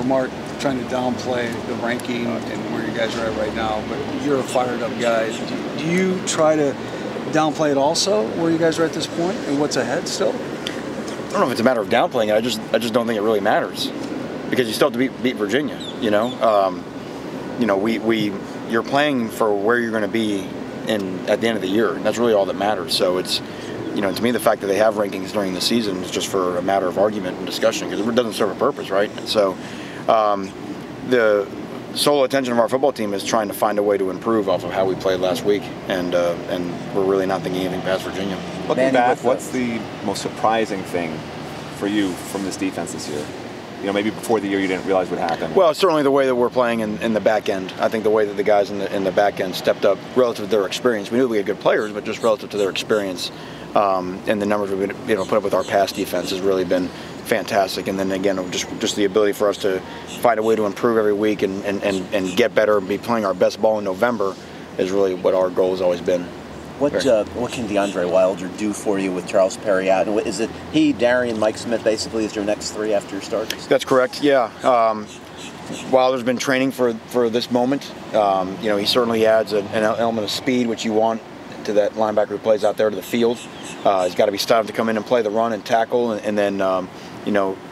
remark trying to downplay the ranking and where you guys are at right now, but you're a fired up guy. Do you try to downplay it also, where you guys are at this point and what's ahead still? I don't know if it's a matter of downplaying it. I just don't think it really matters, because you still have to beat Virginia. You're playing for where you're going to be at the end of the year, and that's really all that matters. So it's, to me, the fact that they have rankings during the season is just for a matter of argument and discussion, because it doesn't serve a purpose, right? So the sole attention of our football team is trying to find a way to improve off of how we played last week, and we're really not thinking anything past Virginia. Looking back, what's the most surprising thing for you from this defense this year? Maybe before the year you didn't realize what happened. Well, certainly the way that we're playing in the back end. I think the way that the guys in the back end stepped up relative to their experience. We knew we had good players, but just relative to their experience, and the numbers we've been put up with our pass defense has really been fantastic. And then again, just the ability for us to find a way to improve every week and get better and be playing our best ball in November is really what our goal has always been. What can DeAndre Wilder do for you with Charles Perry out? And is it he, Darian, Mike Smith basically is your next three after your starters? That's correct, yeah. Wilder's been training for this moment. He certainly adds an element of speed, which you want to that linebacker who plays out there to the field. He's got to be stopped to come in and play the run and tackle, and then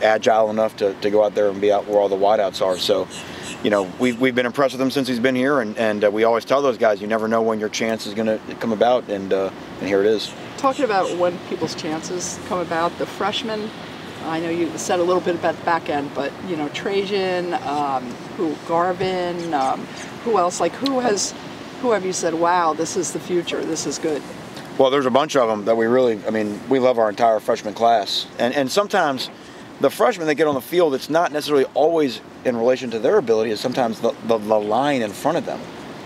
agile enough to go out there and be out where all the wideouts are. So, we've been impressed with him since he's been here, and we always tell those guys, you never know when your chance is going to come about, and here it is. Talking about when people's chances come about, the freshmen, I know you said a little bit about the back end, but Trajan, Garvin, who else? Who have you said, wow, this is the future, this is good? Well, there's a bunch of them that we love our entire freshman class, and sometimes the freshmen that get on the field, it's not necessarily always in relation to their ability. It's sometimes the line in front of them,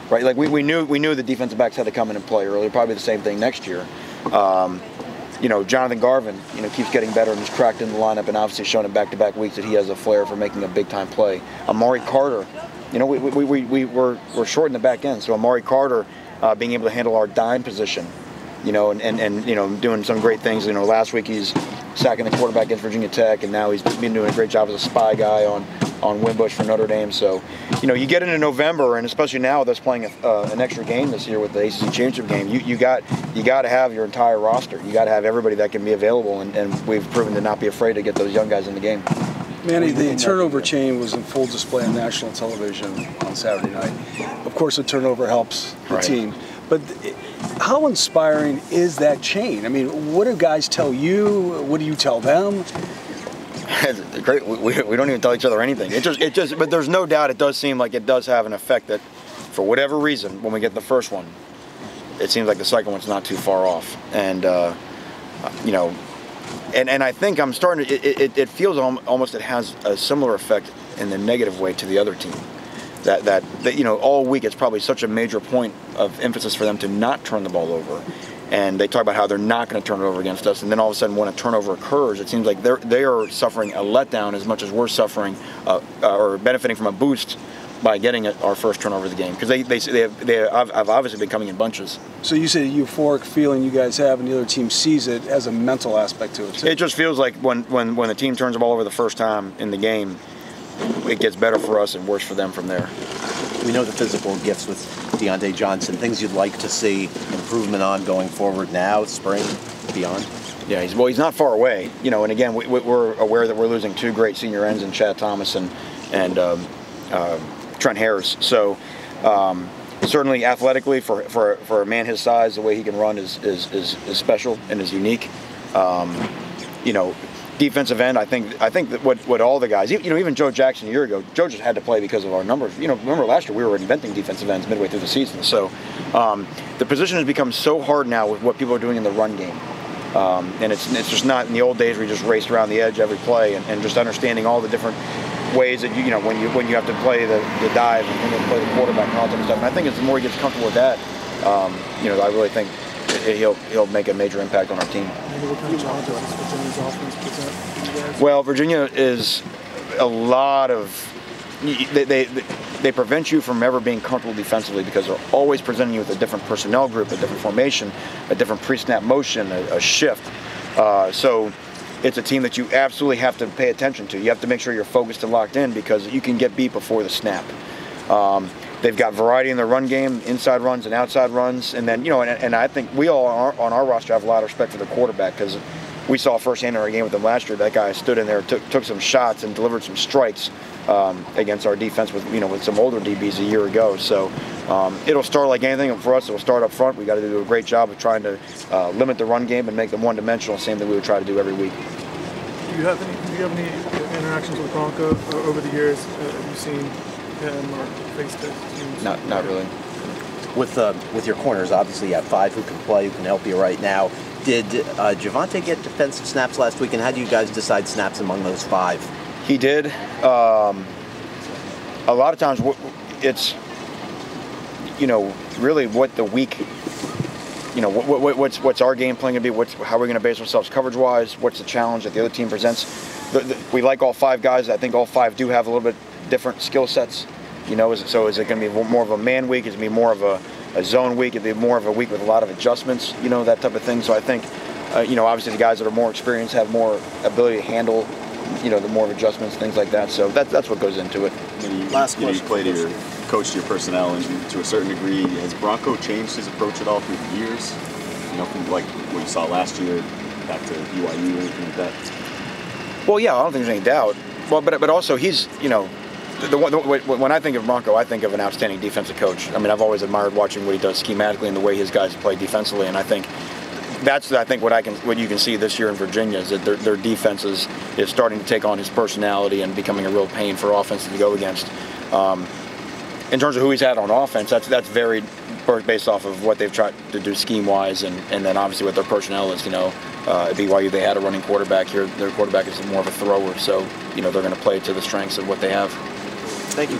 right? Like we knew the defensive backs had to come in and play early. Probably the same thing next year. Jonathan Garvin, keeps getting better and he's cracked in the lineup, and obviously shown in back-to-back weeks that he has a flair for making a big-time play. Amari Carter, we're short in the back end, so Amari Carter being able to handle our dime position, and doing some great things. Last week he's sacking the quarterback against Virginia Tech, and now he's been doing a great job as a spy guy on Wimbush for Notre Dame. So, you get into November, and especially now with us playing an extra game this year with the ACC Championship game, you got to have your entire roster. You got to have everybody that can be available, and we've proven to not be afraid to get those young guys in the game. Manny, the turnover chain was in full display on national television on Saturday night. Of course, a turnover helps the team. But how inspiring is that chain? I mean, what do guys tell you? What do you tell them? It's great. We don't even tell each other anything. But there's no doubt it does seem like it does have an effect that, for whatever reason, when we get the first one, it seems like the second one's not too far off. And, and I think I'm starting to, it feels almost it has a similar effect in the negative way to the other team. That all week it's probably such a major point of emphasis for them to not turn the ball over, and they talk about how they're not going to turn it over against us, and then all of a sudden when a turnover occurs, it seems like they are suffering a letdown as much as we're suffering or benefiting from a boost by getting our first turnover of the game, because they have obviously been coming in bunches. So you say the euphoric feeling you guys have and the other team sees it as a mental aspect to it too. It just feels like when the team turns the ball over the first time in the game, it gets better for us and worse for them from there. We know the physical gifts with Deontay Johnson, things you'd like to see improvement on going forward now, spring, beyond. Yeah, he's not far away, and again, we're aware that we're losing two great senior ends in Chad Thomas and Trent Harris. So certainly athletically, for a man his size, the way he can run is special and is unique. Defensive end, I think that what all the guys, even Joe Jackson a year ago, Joe just had to play because of our numbers. Remember last year we were inventing defensive ends midway through the season. So the position has become so hard now with what people are doing in the run game. And it's just not in the old days where you just raced around the edge every play, and just understanding all the different ways that when you have to play the dive and when you play the quarterback and all that type of stuff. And I think as the more he gets comfortable with that, I really think he'll make a major impact on our team. What kind of challenge does Virginia's offense present? Well, Virginia is a lot of they prevent you from ever being comfortable defensively, because they're always presenting you with a different personnel group, a different formation, a different pre-snap motion, a shift. So it's a team that you absolutely have to pay attention to. You have to make sure you're focused and locked in because you can get beat before the snap. They've got variety in their run game, inside runs and outside runs, and then and I think we all on our roster have a lot of respect for the quarterback because we saw firsthand in our game with them last year. That guy stood in there, took some shots, and delivered some strikes against our defense with some older DBs a year ago. So it'll start like anything, and for us, it'll start up front. We got to do a great job of trying to limit the run game and make them one-dimensional. Same thing we would try to do every week. Do you have any interactions with Bronco over the years? Have you seen him or faced teams? Not really. With your corners, obviously you have 5 who can play, who can help you right now. Did Javonte get defensive snaps last week, and how do you guys decide snaps among those 5? He did. A lot of times it's, really what the week, what's our game plan going to be, how we're going to base ourselves coverage-wise, what's the challenge that the other team presents. We like all 5 guys. I think all 5 do have a little bit different skill sets. So is it going to be more of a man week? Is it going to be more of a zone week? Is it more of a week with a lot of adjustments? That type of thing. So I think, obviously the guys that are more experienced have more ability to handle, the more of adjustments, things like that. So that's what goes into it. Last question. You play to your coach, to your personnel, and to a certain degree, has Bronco changed his approach at all through the years? From like what you saw last year back to BYU or anything like that? Well, yeah, I don't think there's any doubt. Well, but also he's, when I think of Bronco, I think of an outstanding defensive coach. I mean, I've always admired watching what he does schematically and the way his guys play defensively, and I think that's what you can see this year in Virginia is that their defense is starting to take on his personality and becoming a real pain for offenses to go against. In terms of who he's had on offense, that's varied based off of what they've tried to do scheme-wise, and then obviously what their personnel is. At BYU they had a running quarterback. Here their quarterback is more of a thrower, so they're going to play to the strengths of what they have. Thank you.